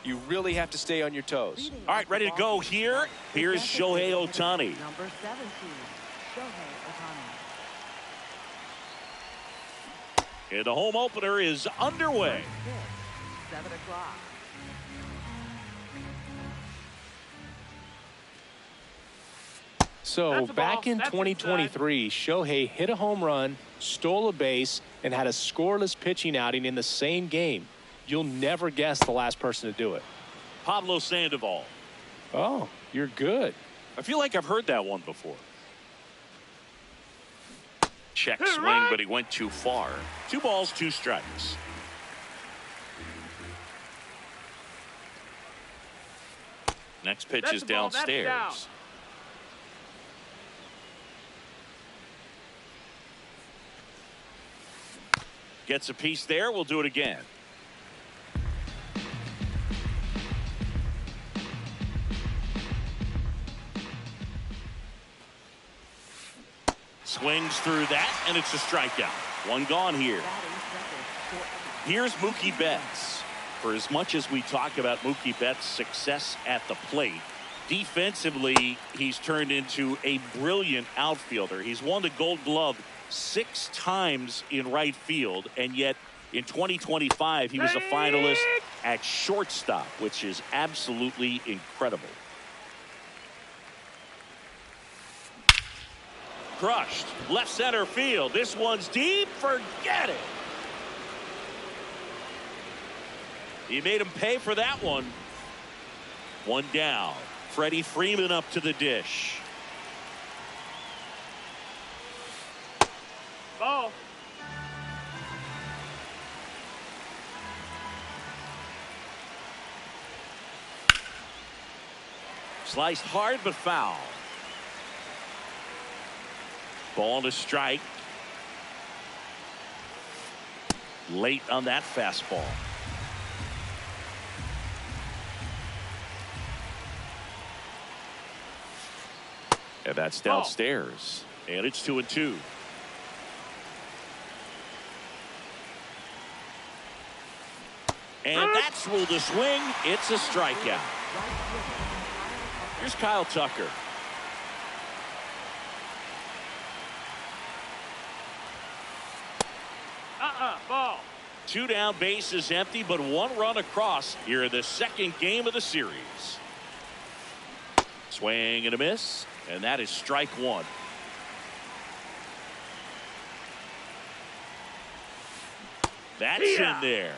You really have to stay on your toes. All right, ready to go here. Here's Shohei Ohtani. Number 17, Shohei Ohtani. And the home opener is underway. 7 o'clock. So back in 2023, Shohei hit a home run, stole a base, and had a scoreless pitching outing in the same game. You'll never guess the last person to do it. Pablo Sandoval. Oh, you're good. I feel like I've heard that one before. Check swing, but he went too far. 2 balls, 2 strikes. Next pitch is downstairs. Gets a piece there. We'll do it again. Swings through that, and it's a strikeout. 1 gone here. Here's Mookie Betts. For as much as we talk about Mookie Betts' success at the plate, defensively, he's turned into a brilliant outfielder. He's won the Gold Glove 6 times in right field, and yet in 2025 he was a finalist at shortstop, which is absolutely incredible. Crushed left center field. This one's deep. Forget it. He made him pay for that one. 1 down. Freddie Freeman up to the dish. Ball. Sliced hard but foul. Ball to strike. Late on that fastball. And that's downstairs. And it's 2-2. And that's ruled a swing. It's a strikeout. Here's Kyle Tucker. Ball. 2 down, bases empty, but 1 run across here in the 2nd game of the series. Swing and a miss, and that is strike 1. That's in there.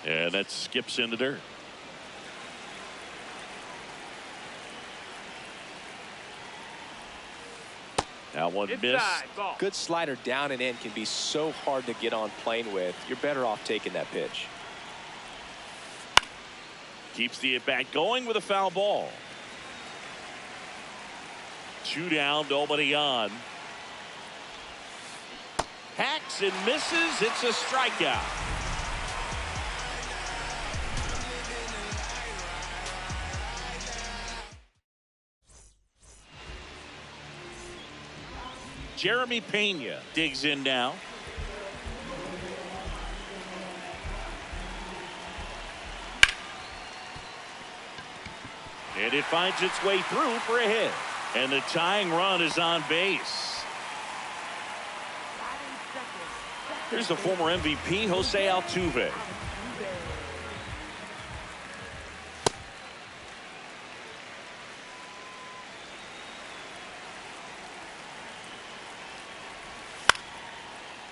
And that skips in the dirt. That one missed. Good slider down and in can be so hard to get on plane with. You're better off taking that pitch. Keeps the at-bat going with a foul ball. 2 down, nobody on. Hacks and misses. It's a strikeout. Jeremy Pena digs in now. And it finds its way through for a hit. And the tying run is on base. Here's the former MVP, Jose Altuve.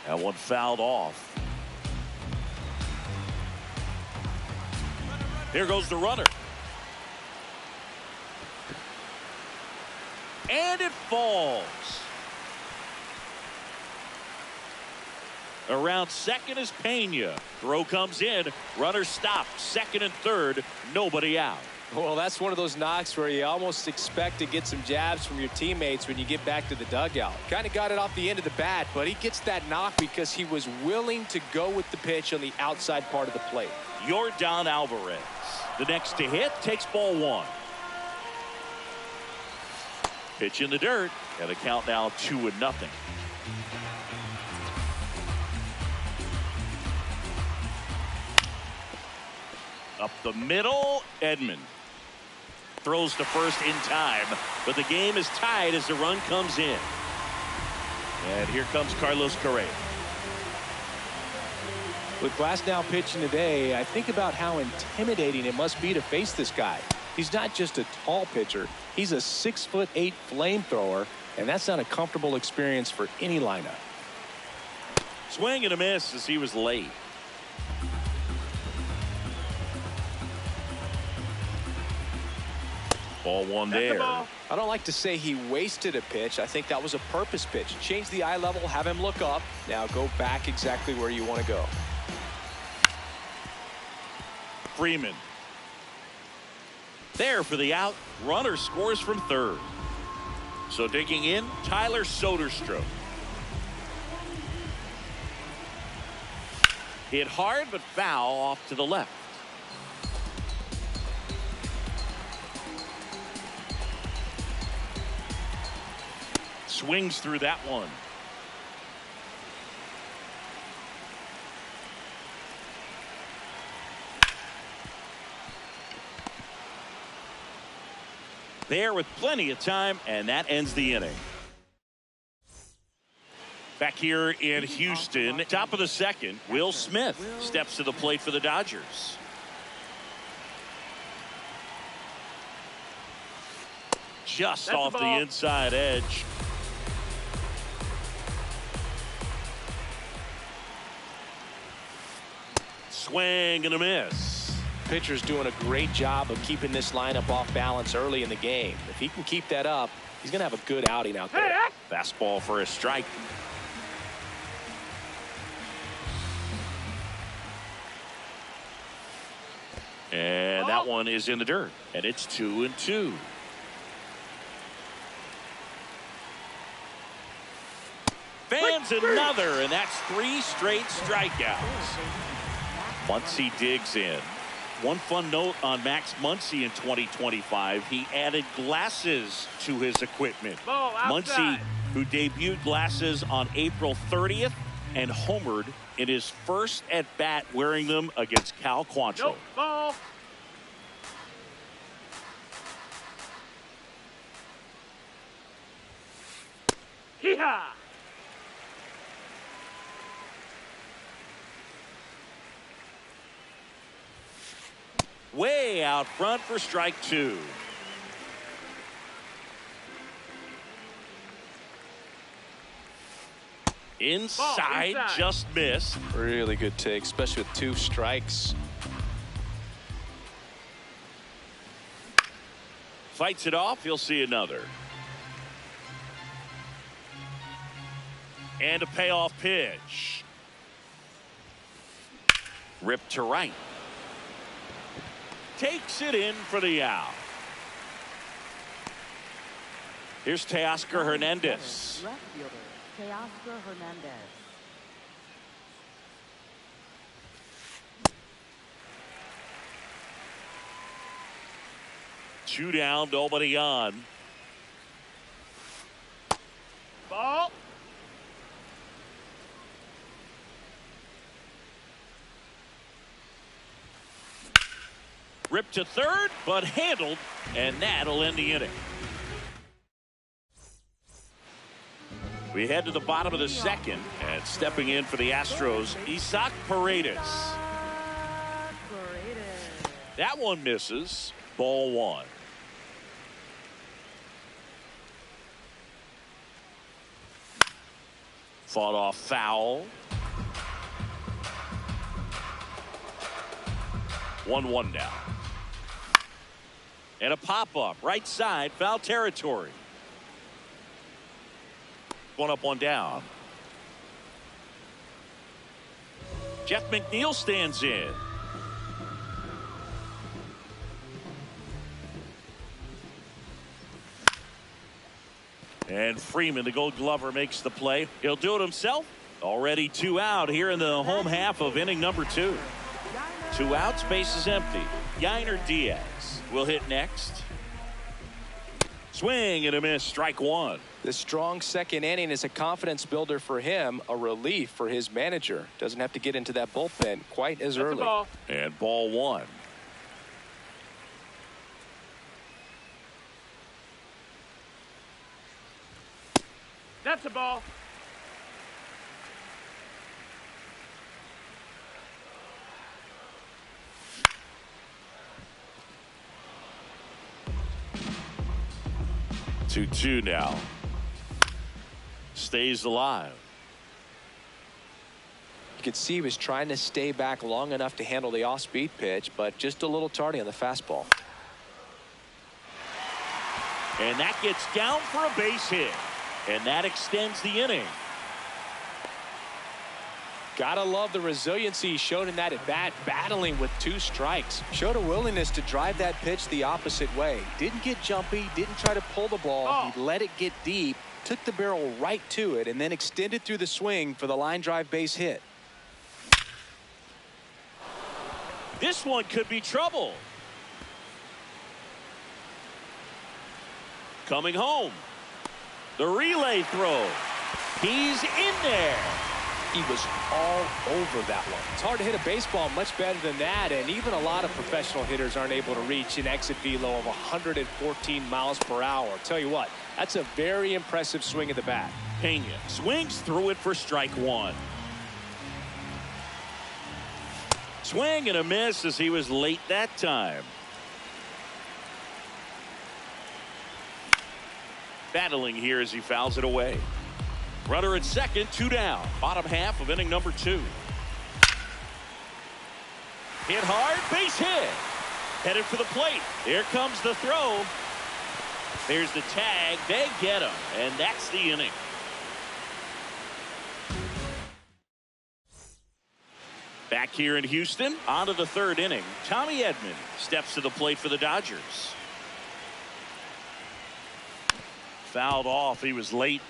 That one fouled off. Here goes the runner. And it falls. Around second is Pena. Throw comes in. Runner stopped. Second and third. Nobody out. Well, that's one of those knocks where you almost expect to get some jabs from your teammates when you get back to the dugout. Kind of got it off the end of the bat, but he gets that knock because he was willing to go with the pitch on the outside part of the plate. Yordan Alvarez. The next to hit takes ball 1. Pitch in the dirt, and the count now 2-0. Up the middle, Edman throws to first in time, but the game is tied as the run comes in. And here comes Carlos Correa. With Glasnow pitching today, I think about how intimidating it must be to face this guy. He's not just a tall pitcher. He's a 6'8" flamethrower, and that's not a comfortable experience for any lineup. Swing and a miss as he was late. Ball one there. I don't like to say he wasted a pitch. I think that was a purpose pitch. Change the eye level, have him look up. Now go back exactly where you want to go. Freeman. There for the out. Runner scores from third. So digging in, Tyler Soderstrom. Hit hard but foul off to the left. Swings through that one. There with plenty of time, and that ends the inning. Back here in Houston, top of the second, Will Smith steps to the plate for the Dodgers. Just off the inside edge. Swing and a miss. Pitcher's doing a great job of keeping this lineup off balance early in the game. If he can keep that up, he's going to have a good outing out there. Fastball for a strike. And that one is in the dirt. And it's 2-2. Fans another, and that's 3 straight strikeouts. Muncy digs in. One fun note on Max Muncy in 2025, he added glasses to his equipment. Muncy, who debuted glasses on April 30th and homered in his first at-bat wearing them against Cal Quantrill. Hee-haw! Way out front for strike 2. Inside, just missed. Really good take, especially with 2 strikes. Fights it off. He'll see another. And a payoff pitch. Ripped to right. Takes it in for the out. Here's Teoscar Hernandez. Left fielder, Teoscar Hernandez. Two down, nobody on. Ball. Ripped to third, but handled, and that'll end the inning. We head to the bottom of the second, and stepping in for the Astros, Isaac Paredes. That one misses. Ball 1. Fought off foul. 1-1 now. And a pop-up right side, foul territory. One up, one down. Jeff McNeil stands in. And Freeman, the Gold Glover, makes the play. He'll do it himself. Already 2 out here in the home half of inning number 2. 2 outs, base is empty. Yainer Diaz will hit next. Swing and a miss, strike 1. The strong second inning is a confidence builder for him, a relief for his manager. Doesn't have to get into that bullpen quite as early. Ball. And ball 1. That's a ball. Two now. Stays alive. You could see he was trying to stay back long enough to handle the off-speed pitch, but just a little tardy on the fastball. And that gets down for a base hit. And that extends the inning. Gotta love the resiliency he showed in that at bat, battling with 2 strikes. Showed a willingness to drive that pitch the opposite way. Didn't get jumpy, didn't try to pull the ball. He let it get deep, took the barrel right to it, and then extended through the swing for the line drive base hit. This one could be trouble. Coming home. The relay throw. He's in there. He was all over that one. It's hard to hit a baseball much better than that, and even a lot of professional hitters aren't able to reach an exit velo of 114 miles per hour. I'll tell you what, that's a very impressive swing of the bat. Pena swings through it for strike 1. Swing and a miss as he was late that time. Battling here as he fouls it away. Runner at second, 2 down. Bottom half of inning number 2. Hit hard, base hit. Headed for the plate. Here comes the throw. There's the tag. They get him, and that's the inning. Back here in Houston, on to the 3rd inning. Tommy Edman steps to the plate for the Dodgers. Fouled off. He was late.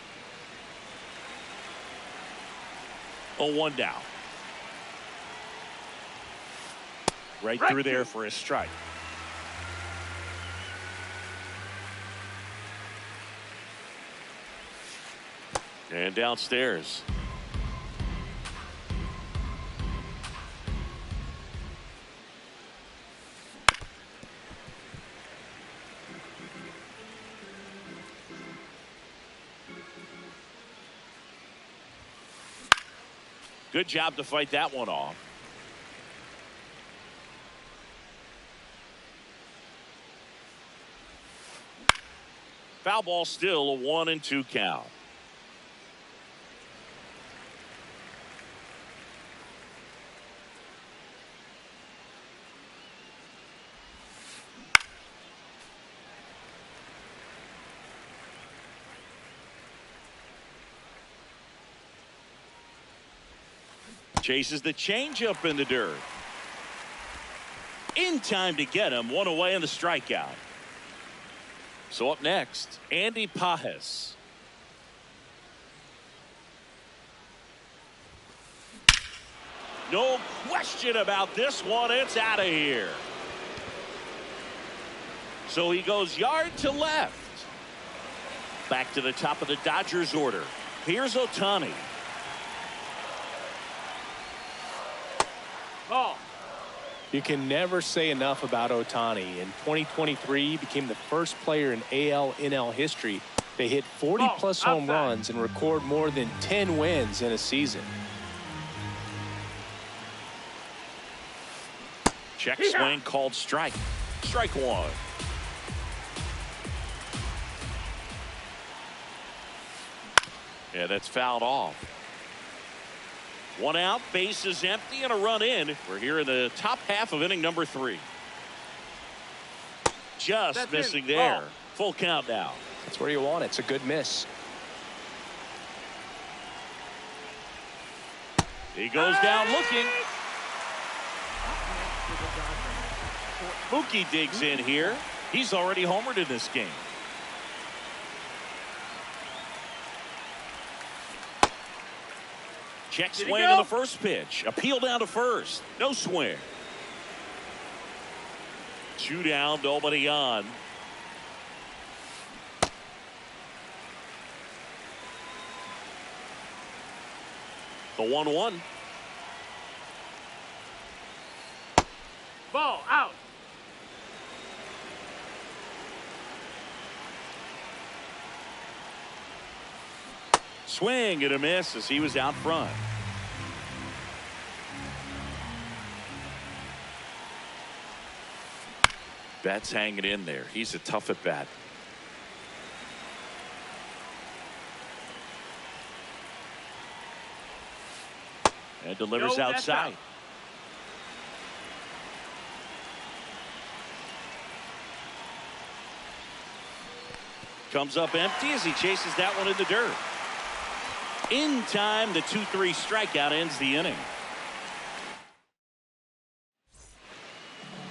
0-1 down. Right through there for a strike. And downstairs. Good job to fight that one off. Foul ball, still a 1-2 count. Chases the changeup in the dirt. In time to get him. 1 away on the strikeout. So up next, Andy Pages. No question about this one. It's out of here. So he goes yard to left. Back to the top of the Dodgers order. Here's Ohtani. Ball. You can never say enough about Ohtani. In 2023, he became the first player in AL/NL history to hit 40-plus home runs and record more than 10 wins in a season. Check swing called strike. Strike 1. Yeah, that's fouled off. 1 out, base is empty, and a run in. We're here in the top half of inning number 3. Just missing there. Full count now. That's where you want it. It's a good miss. He goes down looking. Mookie digs in here. He's already homered in this game. Check swing on the first pitch. Appeal down to first. No swing. 2 down, nobody on. The 1-1. Ball out. Swing and a miss as he was out front. Betts hanging in there. He's a tough at bat. And delivers outside. Comes up empty as he chases that one in the dirt. In time, the 2-3 strikeout ends the inning.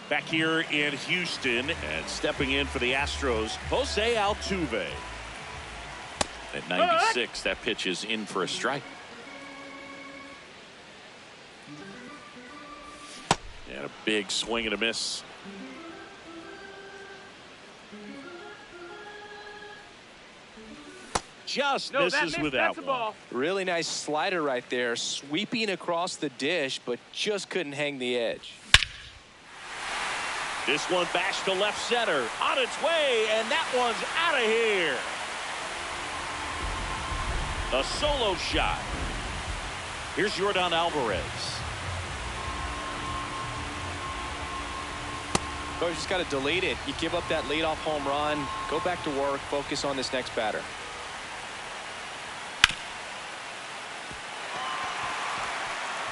Back here in Houston, and stepping in for the Astros, Jose Altuve. At 96, that pitch is in for a strike. And a big swing and a miss. Just misses with that one. Really nice slider right there, sweeping across the dish, but just couldn't hang the edge. This one bashed to left center, on its way, and that one's out of here. A solo shot. Here's Yordan Alvarez. Oh, you just got to delete it. You give up that leadoff home run, go back to work, focus on this next batter.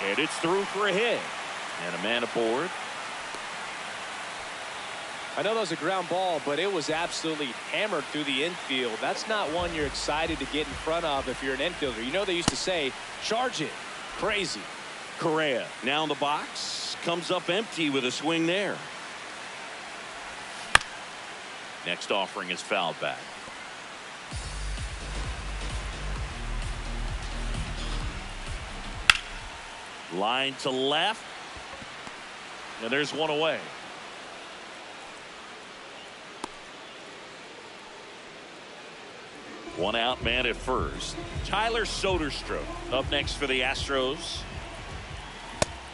And it's through for a hit. And a man aboard. I know that was a ground ball, but it was absolutely hammered through the infield. That's not one you're excited to get in front of if you're an infielder. You know they used to say, charge it. Crazy. Correa now in the box. Comes up empty with a swing there. Next offering is fouled back. Line to left. And there's one away. One out man at first. Tyler Soderstrom up next for the Astros.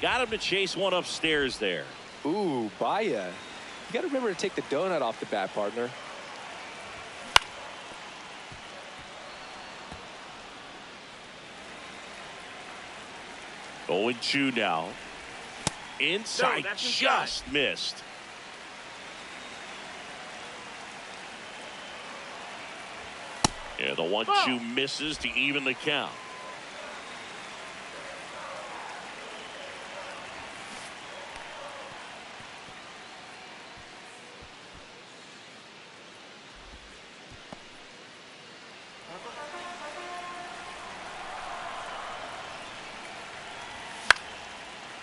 Got him to chase one upstairs there. Ooh, Baia. You got to remember to take the donut off the bat, partner. Oh, and 2 now. Inside, no, just missed. Yeah, the 1-2 misses to even the count.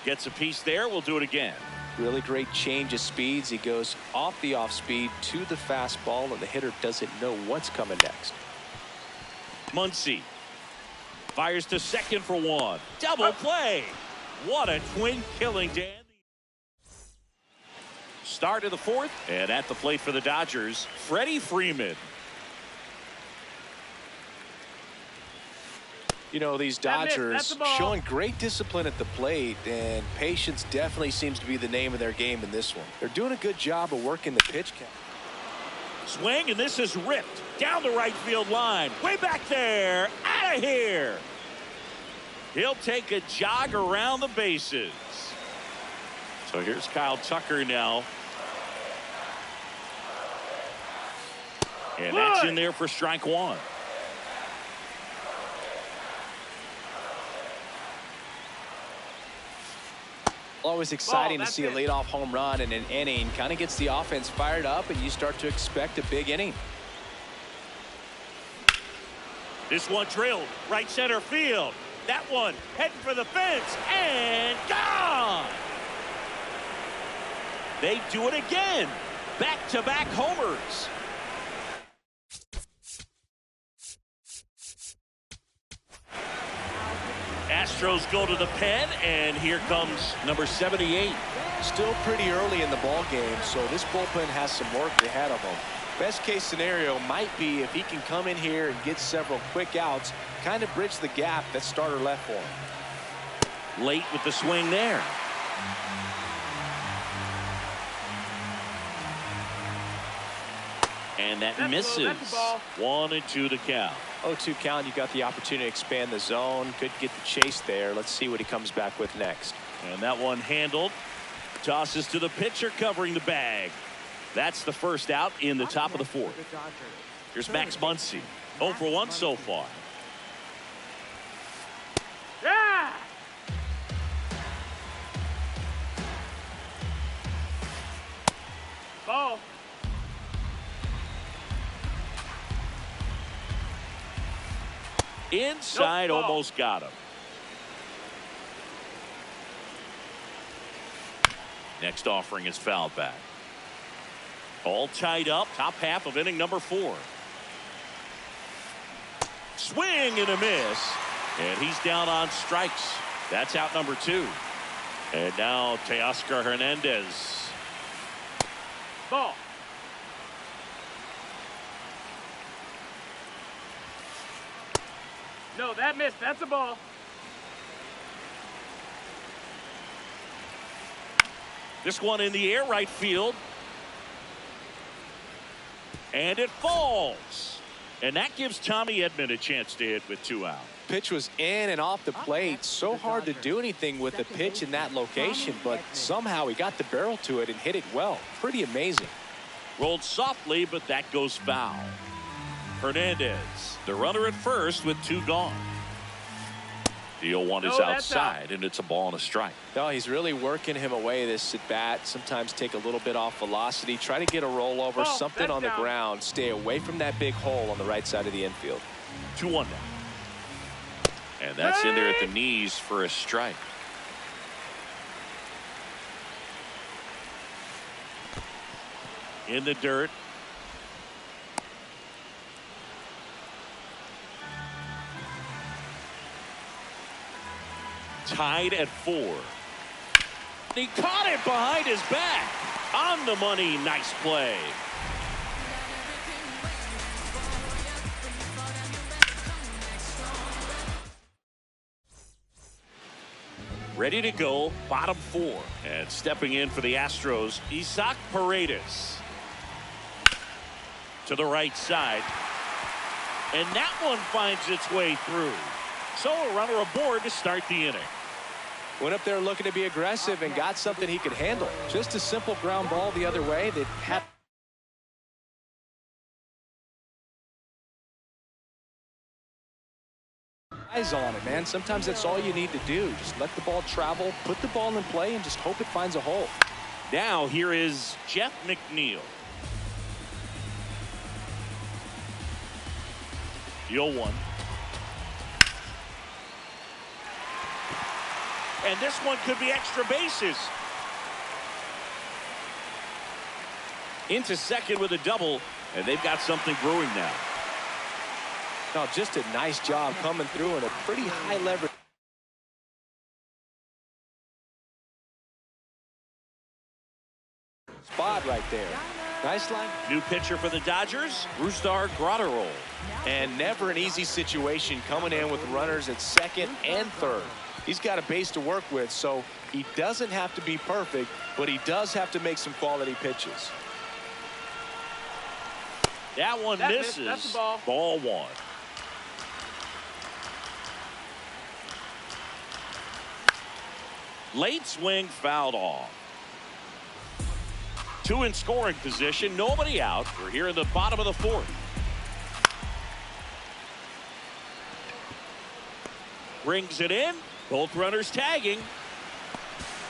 Gets a piece there. We'll do it again. Really great change of speeds. He goes off the off speed to the fastball, and the hitter doesn't know what's coming next. Muncy fires to second for 1. Double play. What a twin killing, Dan. Start of the 4th, and at the plate for the Dodgers, Freddie Freeman. You know, these Dodgers showing great discipline at the plate, and patience definitely seems to be the name of their game in this one. They're doing a good job of working the pitch count. Swing, and this is ripped down the right field line. Way back there. Out of here. He'll take a jog around the bases. So here's Kyle Tucker now. And that's in there for strike 1. Always exciting to see a leadoff home run in an inning. Kind of gets the offense fired up, and you start to expect a big inning. This one drilled right center field. That one heading for the fence and gone. They do it again. Back-to-back homers. Astros go to the pen, and here comes number 78. Still pretty early in the ball game, so this bullpen has some work ahead of them. Best case scenario might be if he can come in here and get several quick outs, kind of bridge the gap that starter left for him. Late with the swing there. And that That's misses. low. That's a ball. 1-2 to count. 0-2 count. You got the opportunity to expand the zone. Could get the chase there. Let's see what he comes back with next. And that one handled. Tosses to the pitcher covering the bag. That's the first out in the top of the fourth. Here's Max Muncy. 0 for 1 so far. Yeah! Ball. Inside, Nope, ball. almost got him. Next offering is fouled back. All tied up, top half of inning number 4. Swing and a miss. And he's down on strikes. That's out number 2. And now Teoscar Hernandez. Ball. No, that missed. That's a ball. This one in the air, right field. And it falls. And that gives Tommy Edman a chance to hit with 2 out. Pitch was in and off the plate. So hard to do anything with a pitch in that location, but somehow he got the barrel to it and hit it well. Pretty amazing. Rolled softly, but that goes foul. Hernandez, the runner at first with 2 gone. The 0-1 is No, that's outside, and it's a ball and a strike. No, he's really working him away this at bat. Sometimes take a little bit off velocity. Try to get a rollover, Oh, something that's on the down. ground. Stay away from that big hole on the right side of the infield. 2-1 now. And that's in there at the knees for a strike. In the dirt. Tied at 4. He caught it behind his back. On the money. Nice play. Ready to go, bottom 4. And stepping in for the Astros, Isaac Paredes. To the right side. And that one finds its way through. So a runner aboard to start the inning. Went up there looking to be aggressive and got something he could handle. Just a simple ground ball the other way that had eyes on it, man. Sometimes that's all you need to do. Just let the ball travel, put the ball in play, and just hope it finds a hole. Now here is Jeff McNeil. The 0-1. And this one could be extra bases. Into second with a double, and they've got something brewing now. No, just a nice job coming through in a pretty high leverage spot right there. Nice line. New pitcher for the Dodgers, Brusdar Graterol. And never an easy situation coming in with runners at second and third. He's got a base to work with, so he doesn't have to be perfect, but he does have to make some quality pitches. That one That misses. missed. That's a ball. Ball 1. Late swing fouled off. 2 in scoring position, nobody out. We're here in the bottom of the 4th. Brings it in. Both runners tagging.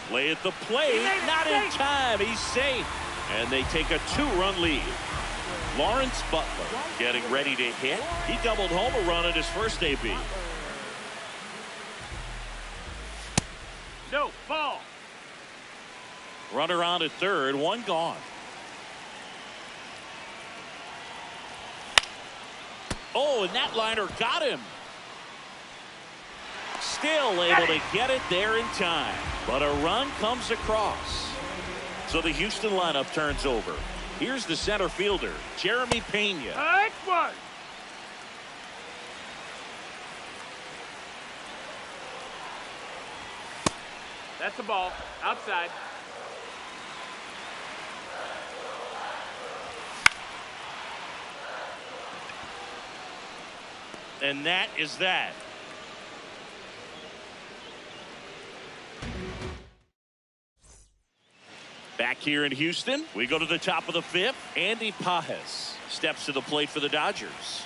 Play at the plate. Not in time. He's safe. And they take a 2-run lead. Lawrence Butler getting ready to hit. He doubled home a run at his first AB. No, ball. Runner on at third, 1 gone. Oh, and that liner got him. Still able to get it there in time. But a run comes across. So the Houston lineup turns over. Here's the center fielder, Jeremy Pena. Nice one. That's a ball. Outside. And that is that. Back here in Houston, we go to the top of the fifth. Andy Pages steps to the plate for the Dodgers.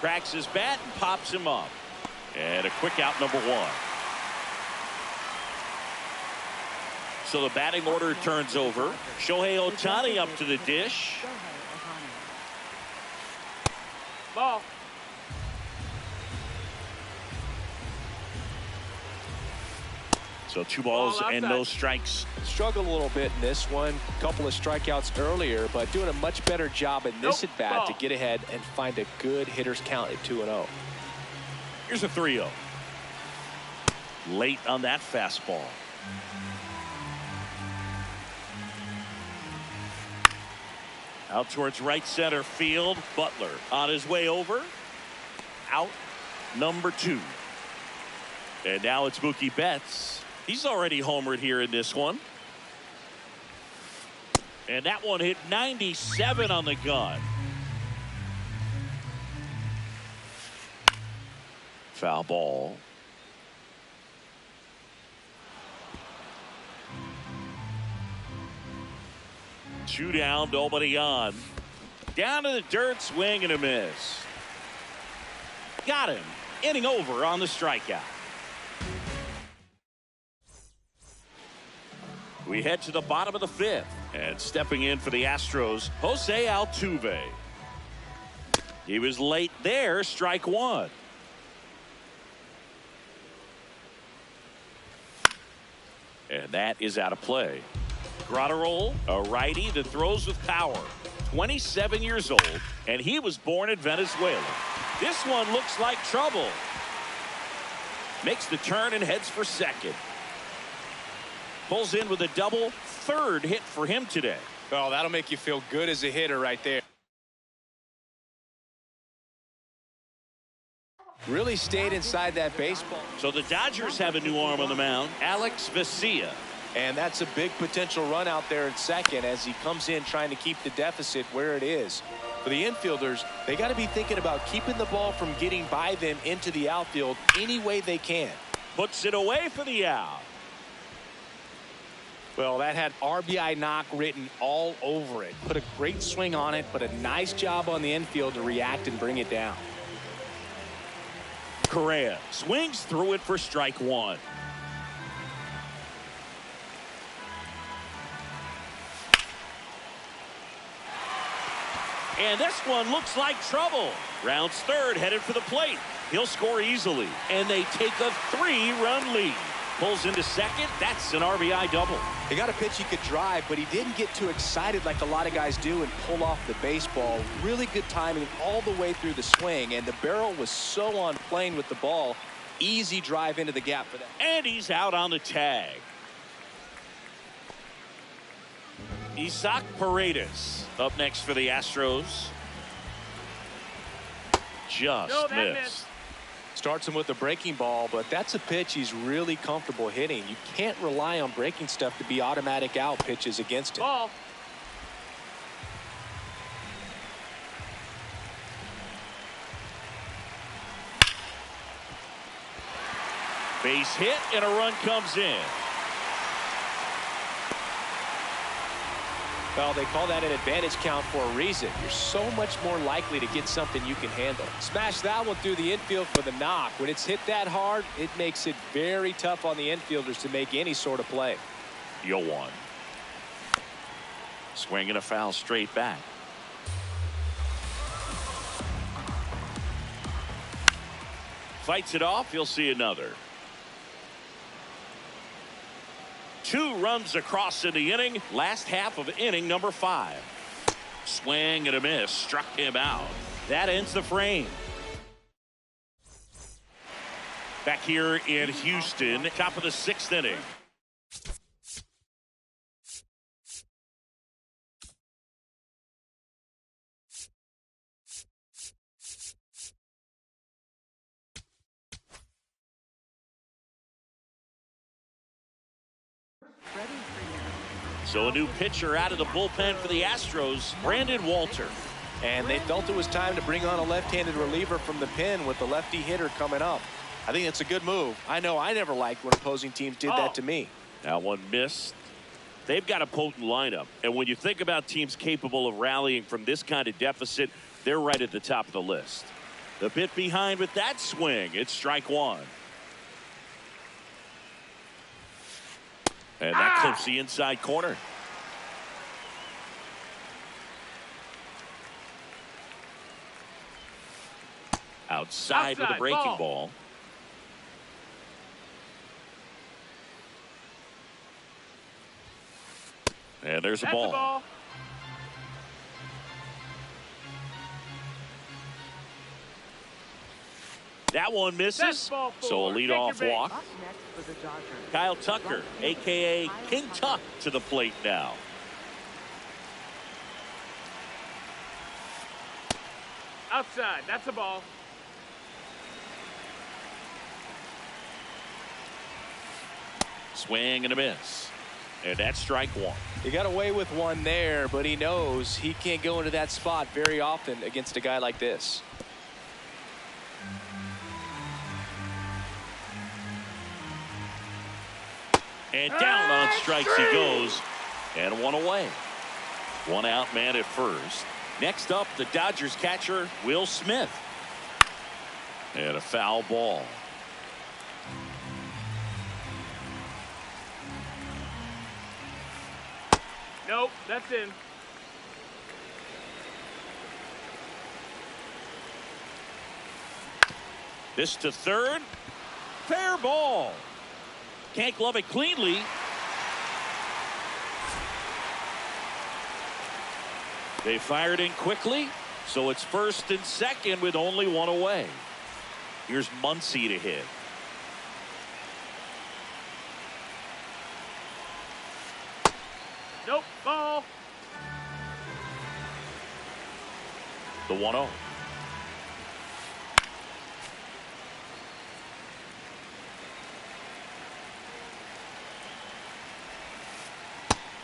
Cracks his bat and pops him up. And a quick out, number one. So the batting order turns over. Shohei Ohtani up to the dish. Ball. So 2 balls Ball and outside. no strikes. Struggled a little bit in this one. A couple of strikeouts earlier, but doing a much better job in this Nope. at-bat to Ball. get ahead and find a good hitter's count at 2-0. Here's a 3-0. Late on that fastball. Out towards right center field. Butler on his way over. Out number 2. And now it's Mookie Betts. He's already homered here in this one. And that one hit 97 on the gun. Foul ball. Two down, nobody on. Down to the dirt, swing and a miss. Got him. Inning over on the strikeout. We head to the bottom of the fifth. And stepping in for the Astros, Jose Altuve. He was late there, strike one. And that is out of play. Graterol, a righty that throws with power. 27 years old, and he was born in Venezuela. This one looks like trouble. Makes the turn and heads for second. Pulls in with a double, third hit for him today. Well, that'll make you feel good as a hitter right there. Really stayed inside that baseball. So the Dodgers have a new arm on the mound, Alex Vesia. And that's a big potential run out there in second as he comes in trying to keep the deficit where it is. For the infielders, they got to be thinking about keeping the ball from getting by them into the outfield any way they can. Puts it away for the out. Well, that had RBI knock written all over it. Put a great swing on it, but a nice job on the infield to react and bring it down. Correa swings through it for strike one. And this one looks like trouble. Rounds third, headed for the plate. He'll score easily. And they take a 3-run lead. Pulls into second. That's an RBI double. He got a pitch he could drive, but he didn't get too excited like a lot of guys do and pull off the baseball. Really good timing all the way through the swing, and the barrel was so on plane with the ball. Easy drive into the gap for that. And he's out on the tag. Isaac Paredes up next for the Astros. Just No, that missed. missed. Starts him with a breaking ball, but that's a pitch he's really comfortable hitting. You can't rely on breaking stuff to be automatic out pitches against him. Ball. Base hit and a run comes in. Well, they call that an advantage count for a reason. You're so much more likely to get something you can handle. Smash that one through the infield for the knock. When it's hit that hard, it makes it very tough on the infielders to make any sort of play. Yoan. Swing and a foul straight back. Fights it off. You'll see another. 2 runs across in the inning. Last half of inning number 5. Swing and a miss. Struck him out. That ends the frame. Back here in Houston, top of the 6th inning. So a new pitcher out of the bullpen for the Astros, Brandon Walter. And they felt it was time to bring on a left-handed reliever from the pen with the lefty hitter coming up. I think it's a good move. I know I never liked when opposing teams did that to me. That one missed. They've got a potent lineup. And when you think about teams capable of rallying from this kind of deficit, they're right at the top of the list. The bit behind with that swing. It's strike one. And that clips the inside corner. Outside with a breaking ball. And there's a ball. That one misses. So a leadoff walk. Kyle Tucker, a.k.a. King Tuck, to the plate now. Outside. That's a ball. Swing and a miss. And that's strike one. He got away with one there, but he knows he can't go into that spot very often against a guy like this. And down on strikes he goes. And one away. One out man at first. Next up, the Dodgers catcher, Will Smith. And a foul ball. Nope, that's in. This to third. Fair ball. Can't glove it cleanly. They fired in quickly, so it's first and second with only one away. Here's Muncy to hit. Nope, ball. The 1-0.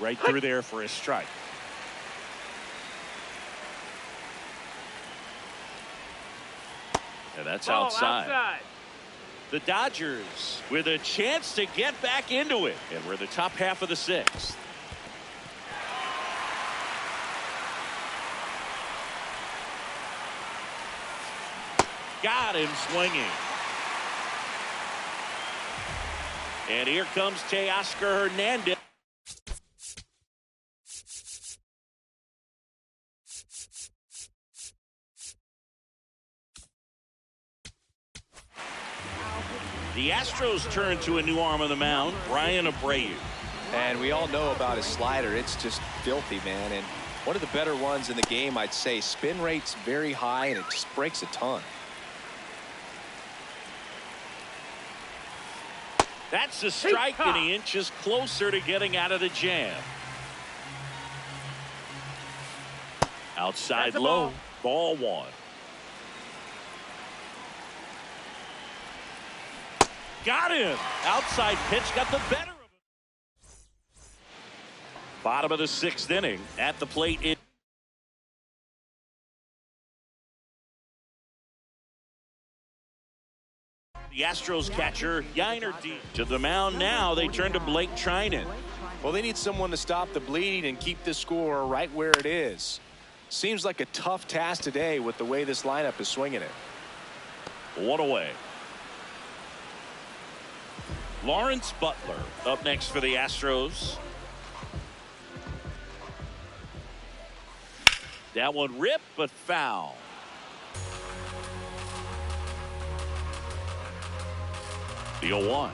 Right through there for a strike. And that's outside. The Dodgers with a chance to get back into it. And we're the top half of the sixth. Got him swinging. And here comes Teoscar Hernandez. The Astros turn to a new arm on the mound, Brian Abreu. And we all know about his slider. It's just filthy, man. And one of the better ones in the game, I'd say. Spin rate's very high, and it just breaks a ton. That's a strike, and he inches closer to getting out of the jam. Outside low, ball one. Got him. Outside pitch got the better of him. Bottom of the sixth inning. At the plate. The Astros catcher, Yainer Diaz. To the mound now. They turn to Blake Treinen. Well, they need someone to stop the bleeding and keep the score right where it is. Seems like a tough task today with the way this lineup is swinging it. One away. Lawrence Butler up next for the Astros. That one ripped, but foul. The 0-1.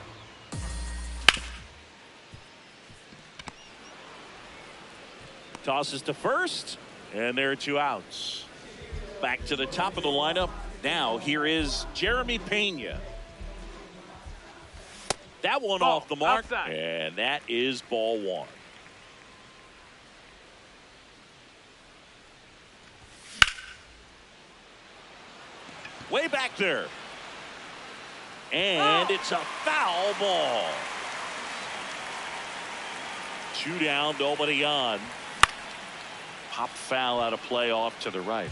Tosses to first, and there are two outs. Back to the top of the lineup. Now here is Jeremy Pena. That one off the mark, outside. And that is ball one. Way back there. And it's a foul ball. 2 down, nobody on. Pop foul out of play off to the right.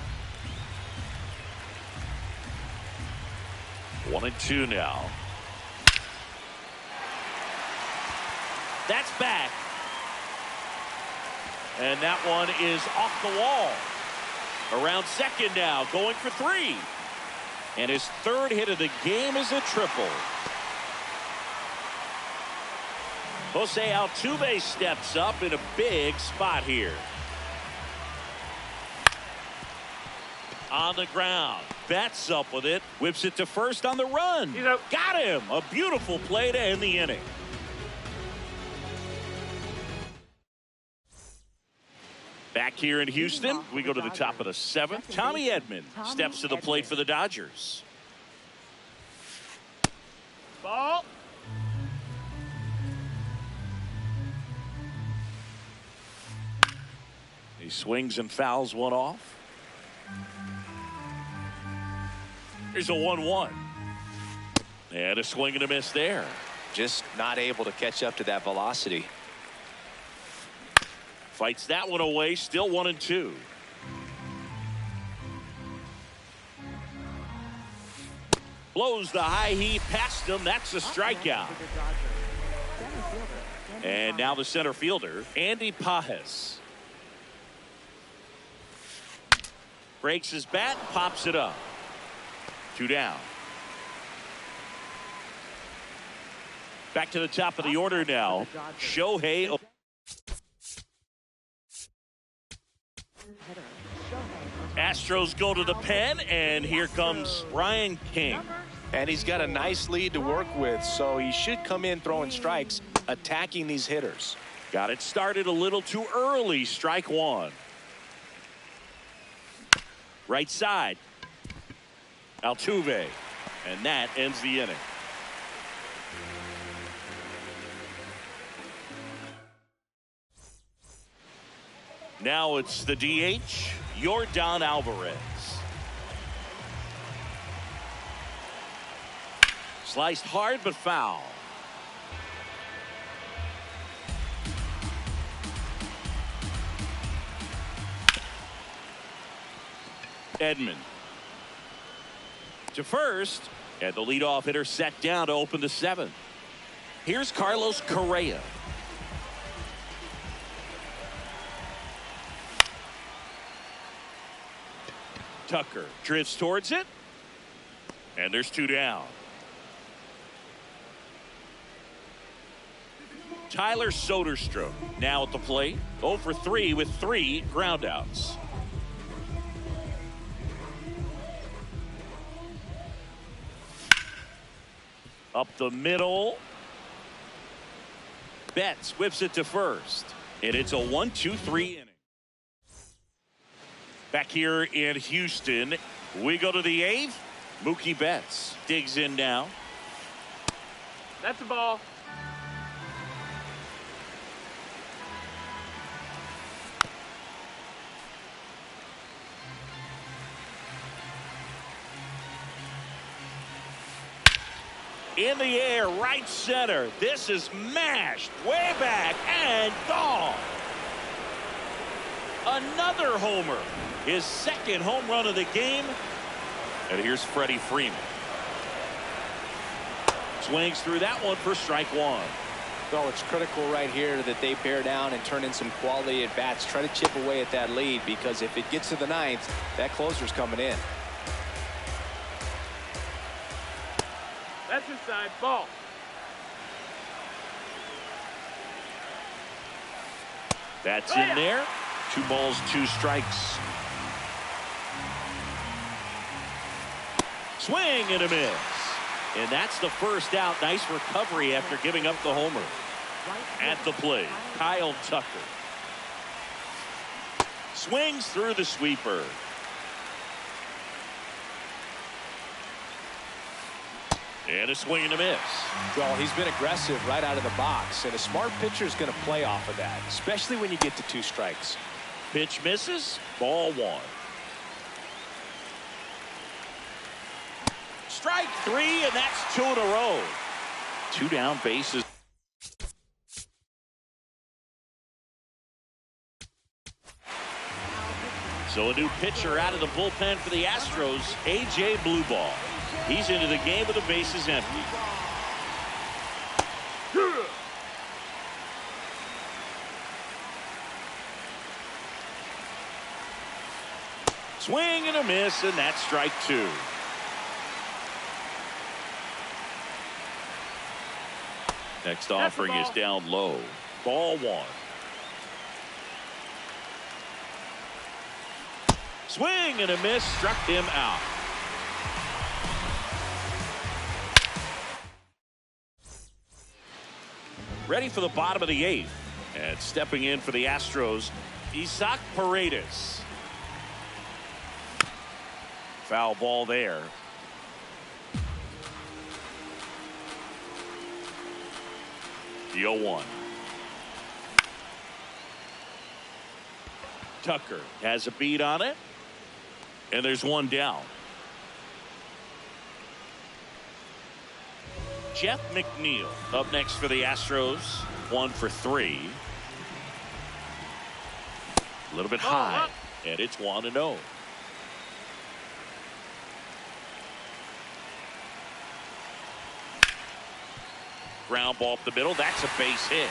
1-2 now. That's back. And that one is off the wall. Around second now, going for three. And his third hit of the game is a triple. Jose Altuve steps up in a big spot here. On the ground. Betts up with it. Whips it to first on the run. He's out. Got him. A beautiful play to end the inning. Back here in Houston, we go to the top of the seventh. Tommy Edman steps to the plate for the Dodgers. Ball. He swings and fouls one off. Here's a 1-1. And a swing and a miss there. Just not able to catch up to that velocity. Fights that one away, still 1-2. Blows the high heat past him. That's a strikeout. And now the center fielder, Andy Pages. Breaks his bat, pops it up. 2 down. Back to the top of the order now. Shohei. Astros go to the pen, and here comes Ryan King. And he's got a nice lead to work with, so he should come in throwing strikes, attacking these hitters. Got it started a little too early. Strike one. Right side. Altuve. And that ends the inning. Now it's the DH, Yordan Alvarez. Sliced hard but foul. Edman to first, and the leadoff hitter set down to open the seventh. Here's Carlos Correa. Tucker drifts towards it, and there's 2 down. Tyler Soderstrom now at the plate, 0 for 3 with 3 groundouts. Up the middle. Betts whips it to first. And it's a 1-2-3 inning. Back here in Houston, we go to the 8th. Mookie Betts digs in now. That's a ball. In the air, right center. This is mashed way back and gone. Another homer. His second home run of the game. And here's Freddie Freeman. Swings through that one for strike one. Well, it's critical right here that they bear down and turn in some quality at bats. Try to chip away at that lead, because if it gets to the 9th, that closer's coming in. That's inside. Ball. That's in there. 2 balls, 2 strikes. Swing and a miss. And that's the first out. Nice recovery after giving up the homer. At the plate, Kyle Tucker. Swings through the sweeper. And a swing and a miss. Well, he's been aggressive right out of the box, and a smart pitcher is going to play off of that, especially when you get to 2 strikes. Pitch misses. Ball 1. Strike 3, and that's 2 in a row. 2 down, bases. So a new pitcher out of the bullpen for the Astros, A.J. Blueball. He's into the game with the bases empty. Swing and a miss, and that's strike 2. Next offering is down low. Ball 1. Swing and a miss, struck him out. Ready for the bottom of the 8th. And stepping in for the Astros, Isaac Paredes. Foul ball there. The 0-1. Tucker has a beat on it. And there's one down. Jeff McNeil up next for the Astros. 1 for 3. A little bit high. And it's 1-0. Ground ball up the middle. That's a base hit.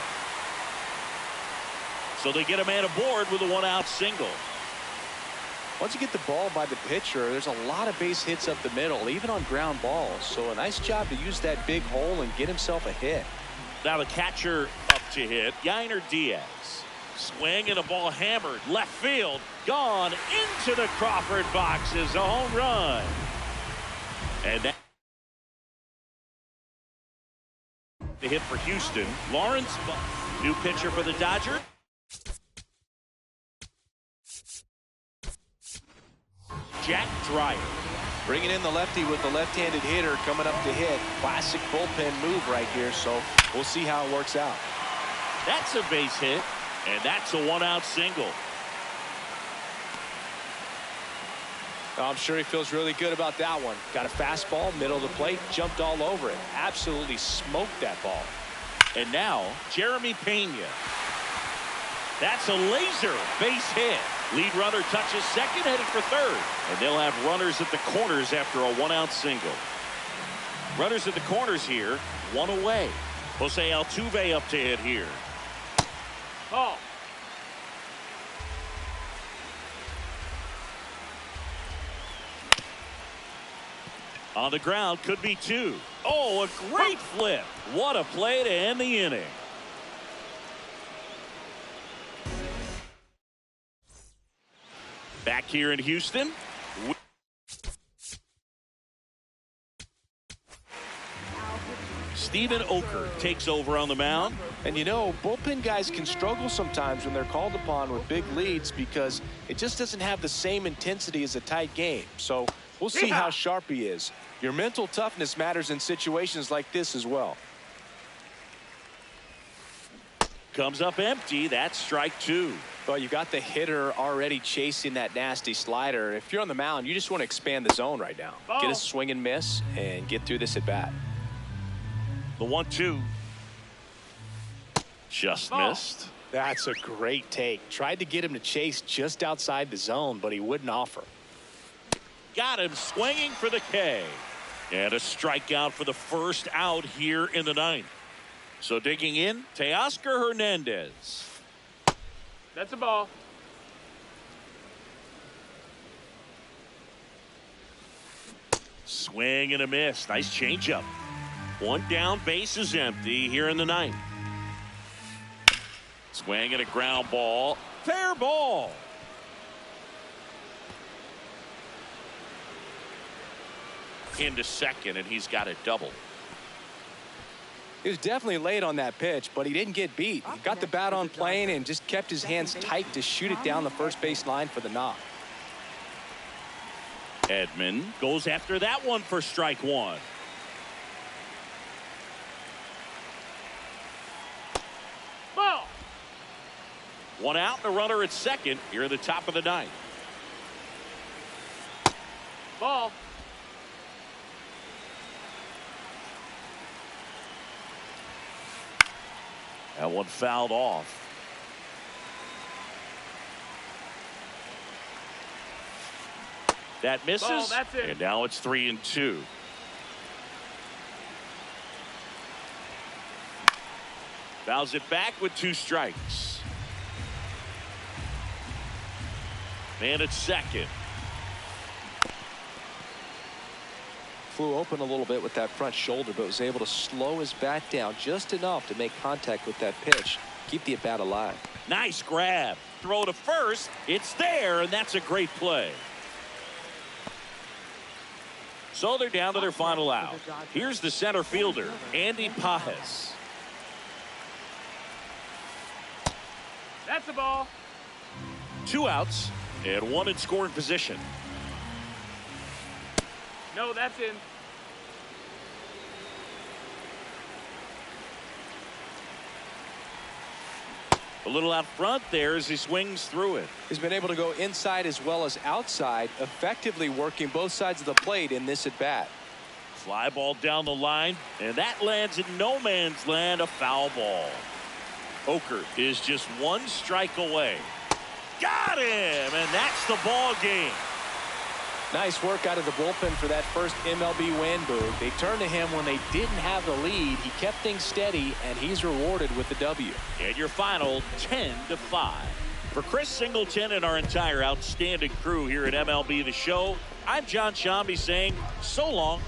So they get a man aboard with a 1-out single. Once you get the ball by the pitcher, there's a lot of base hits up the middle, even on ground balls. So a nice job to use that big hole and get himself a hit. Now the catcher up to hit, Yainer Diaz. Swing and a ball hammered left field. Gone into the Crawford box is a home run. And that the hit for Houston. Lawrence, new pitcher for the Dodgers. Jack Dreyer. Bringing in the lefty with the left-handed hitter coming up to hit. Classic bullpen move right here, so we'll see how it works out. That's a base hit, and that's a 1-out single. I'm sure he feels really good about that one. Got a fastball, middle of the plate, jumped all over it. Absolutely smoked that ball. And now, Jeremy Pena. That's a laser base hit. Lead runner touches second, headed for third. And they'll have runners at the corners after a 1-out single. Runners at the corners here, 1 away. Jose Altuve up to hit here. Ball. On the ground, could be 2. Oh, a great flip. What a play to end the inning. Back here in Houston. Steven Oker takes over on the mound. And you know, bullpen guys can struggle sometimes when they're called upon with big leads because it just doesn't have the same intensity as a tight game. So we'll see how sharp he is. Your mental toughness matters in situations like this as well. Comes up empty. That's strike 2. Well, you got the hitter already chasing that nasty slider. If you're on the mound, you just want to expand the zone right now. Get a swing and miss and get through this at bat. The 1-2. Just missed. That's a great take. Tried to get him to chase just outside the zone, but he wouldn't offer. Got him swinging for the K. And a strikeout for the first out here in the 9th. So digging in, Teoscar Hernandez. That's a ball. Swing and a miss. Nice changeup. 1 down, base is empty here in the 9th. Swing and a ground ball. Fair ball. Into second, and he's got a double. He was definitely late on that pitch, but he didn't get beat. He got the bat on plane and just kept his hands tight to shoot it down the first base line for the knock. Edman goes after that one for strike 1. Ball. 1 out, and a runner at second here at the top of the 9th. Ball. That one fouled off. That misses. Ball, that's it. And now it's 3-2. Fouls it back with 2 strikes. Man at second. Flew open a little bit with that front shoulder, but was able to slow his bat down just enough to make contact with that pitch. Keep the at-bat alive. Nice grab. Throw to first. It's there, and that's a great play. So they're down to their final out. Here's the center fielder, Andy Pages. That's a ball. 2 outs and 1 in scoring position. No, that's in. A little out front there as he swings through it. He's been able to go inside as well as outside, effectively working both sides of the plate in this at-bat. Fly ball down the line, and that lands in no man's land, a foul ball. Oker is just 1 strike away. Got him, and that's the ball game. Nice work out of the bullpen for that first MLB win, Boog. They turned to him when they didn't have the lead. He kept things steady, and he's rewarded with the W. And your final 10-5. For Chris Singleton and our entire outstanding crew here at MLB The Show, I'm John Shambi saying so long